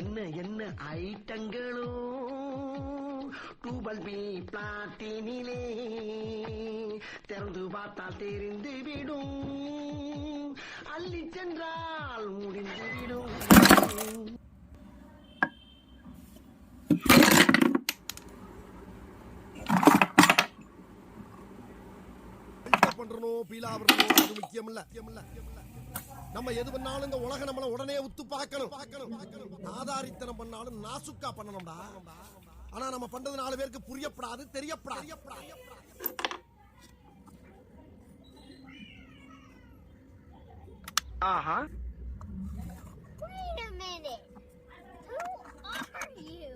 என்ன என்ன ஐட்டங்களோ டூபல் பி பிளாட்டினிலே திறந்து பார்த்தால் தெரிந்து விடும் அள்ளி சென்றால் முடிந்து விடும். பண்றணும் பீலா வரணும் அது முக்கியம் இல்ல. நம்ம எது பண்ணாலும் இந்த உலக நம்மள உடனே உத்து பார்க்கணும். ஆதாரித்தனம் பண்ணாலும் நாசுக்கா பண்ணணும்டா. ஆனா நம்ம பண்றது 4 பேருக்கு புரியப்படாது, தெரியப்படாது. ஆஹா. Wait a minute. Who are you?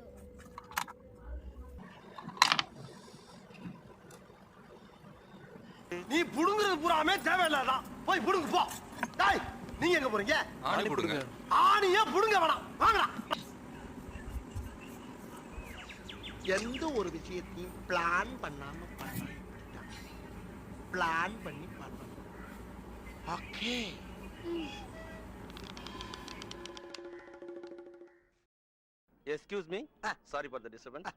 நீ புடுங்குறது பூராமே தேவையில்லாதான். போய் புடுங்க போ. டேய் நீங்க எங்க போறீங்க? ஆணி புடுங்க. ஆணியா புடுங்க வேணாம். வாங்கடா. எந்த ஒரு விஷயத்தையும் பிளான் பண்ணாம பண்ணணும். பிளான் பண்ணி பண்ணணும். Okay. Excuse me. Sorry for the disturbance.